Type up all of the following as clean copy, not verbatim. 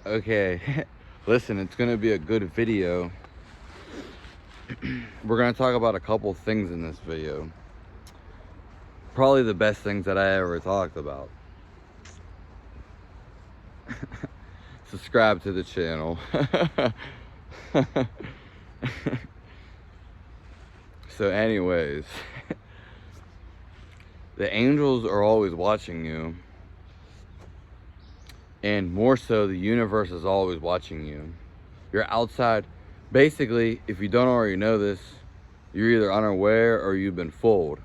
Okay, listen, it's gonna be a good video. We're gonna talk about a couple things in this video. Probably the best things that I ever talked about. Subscribe to the channel. So anyways, the angels are always watching you. And more so, the universe is always watching you. You're outside. Basically, if you don't already know this, you're either unaware or you've been fooled.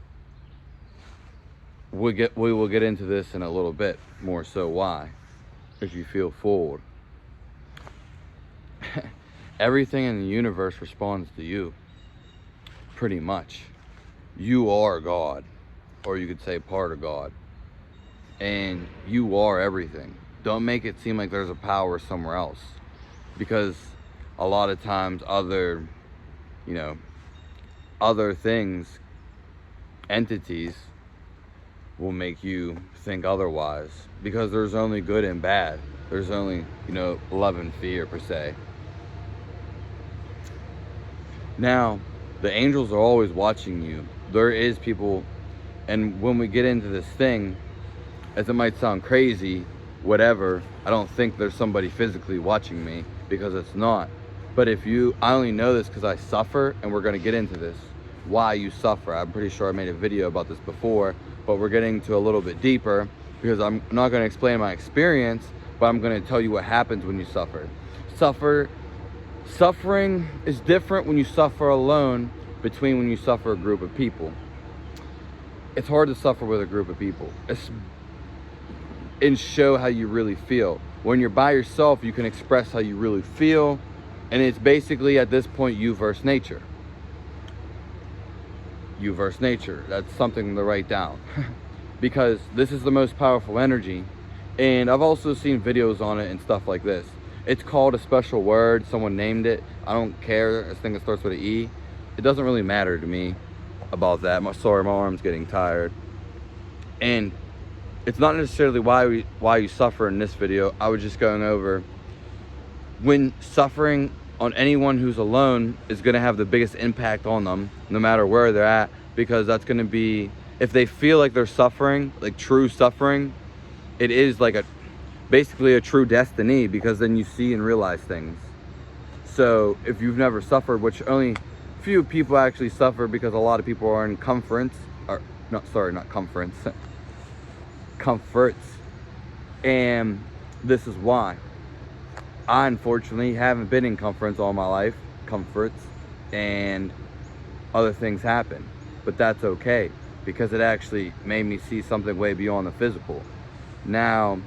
We will get into this in a little bit more so why. If you feel fooled. Everything in the universe responds to you. Pretty much. You are God. Or you could say part of God. And you are everything. Don't make it seem like there's a power somewhere else. Because a lot of times other things, entities, will make you think otherwise. Because there's only good and bad. There's only, love and fear per se. Now, the angels are always watching you. There is people, and when we get into this thing, as it might sound crazy, whatever, I don't think there's somebody physically watching me, because it's not. But I only know this because I suffer, and we're going to get into this, why you suffer. I'm pretty sure I made a video about this before, but we're getting to a little bit deeper, because I'm not going to explain my experience, but I'm going to tell you what happens when you suffer. Suffering is different when you suffer alone between when you suffer a group of people. It's hard to suffer with a group of people. And show how you really feel. When you're by yourself, you can express how you really feel, and it's basically at this point you versus nature. You versus nature. That's something to write down. Because this is the most powerful energy, and I've also seen videos on it and stuff like this. It's called a special word. Someone named it. I don't care. I think it starts with an E. It doesn't really matter to me about that. Sorry, my arm's getting tired. And it's not necessarily why you suffer in this video. I was just going over when suffering on anyone who's alone is going to have the biggest impact on them, no matter where they're at, because that's going to be, if they feel like they're suffering, like true suffering, it is like basically a true destiny, because then you see and realize things. So if you've never suffered, which only few people actually suffer, because a lot of people are in comforts, and this is why. I unfortunately haven't been in comforts all my life, and other things happen, but that's okay, because it actually made me see something way beyond the physical. Now,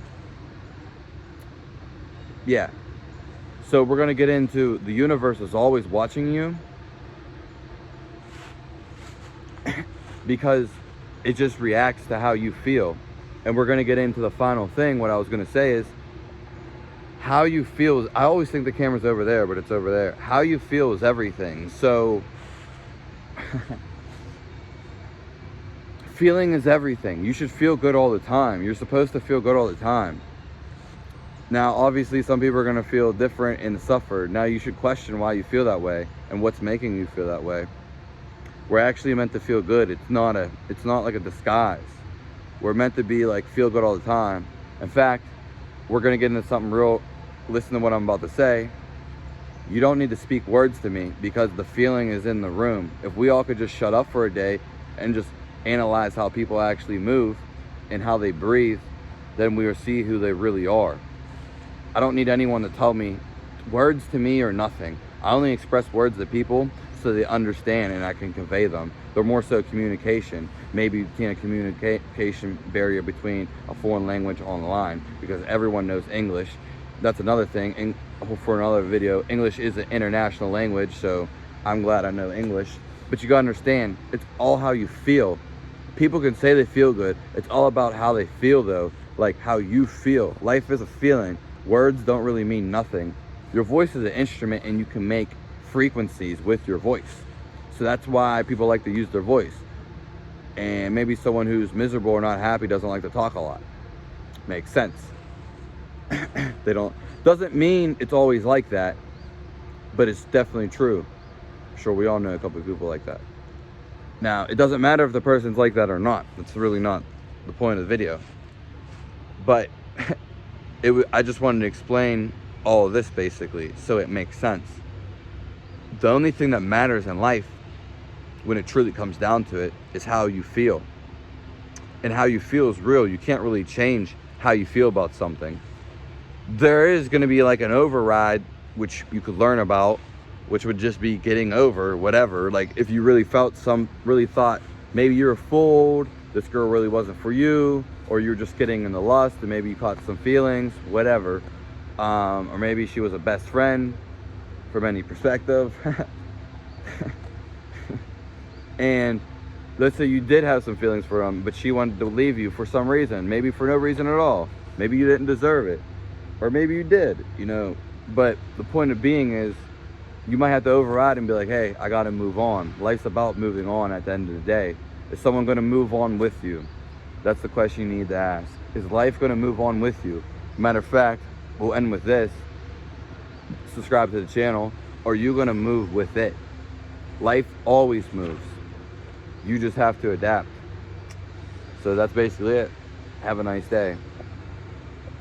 yeah, so we're going to get into the universe is always watching you, because it just reacts to how you feel. And we're going to get into the final thing. What I was going to say is, how you feel, I always think the camera's over there, but it's over there. How you feel is everything. So, feeling is everything. You should feel good all the time. You're supposed to feel good all the time. Now, obviously, some people are going to feel different and suffer. Now, you should question why you feel that way and what's making you feel that way. We're actually meant to feel good. It's not like a disguise. We're meant to be like feel good all the time. In fact, we're going to get into something real. Listen to what I'm about to say. You don't need to speak words to me, because the feeling is in the room. If we all could just shut up for a day and just analyze how people actually move and how they breathe, then we will see who they really are. I don't need anyone to tell me. Words to me are nothing. I only express words to people so they understand and I can convey them. They're more so communication. Maybe a communication barrier between a foreign language online, because everyone knows English. That's another thing. And for another video, English is an international language, so I'm glad I know English. But you gotta understand, it's all how you feel. People can say they feel good. It's all about how they feel, though. Like how you feel. Life is a feeling. Words don't really mean nothing. Your voice is an instrument, and you can make frequencies with your voice. So that's why people like to use their voice. And maybe someone who's miserable or not happy doesn't like to talk a lot. Makes sense. They don't, doesn't mean it's always like that, but it's definitely true. I'm sure we all know a couple of people like that. Now, it doesn't matter if the person's like that or not. That's really not the point of the video. But I just wanted to explain all of this basically so it makes sense. The only thing that matters in life, when it truly comes down to it, is how you feel. And how you feel is real. You can't really change how you feel about something. There is going to be like an override, which you could learn about, which would just be getting over whatever. Like if you really thought maybe you were fooled, this girl really wasn't for you, or you're just getting in the lust and maybe you caught some feelings, whatever. Or maybe she was a best friend from any perspective. And let's say you did have some feelings for him, but she wanted to leave you for some reason, maybe for no reason at all. Maybe you didn't deserve it, or maybe you did, you know. But the point of being is, you might have to override and be like, hey, I gotta move on. Life's about moving on at the end of the day. Is someone gonna move on with you? That's the question you need to ask. Is life gonna move on with you? Matter of fact, we'll end with this. Subscribe to the channel. Are you gonna move with it? Life always moves. You just have to adapt. So that's basically it. Have a nice day.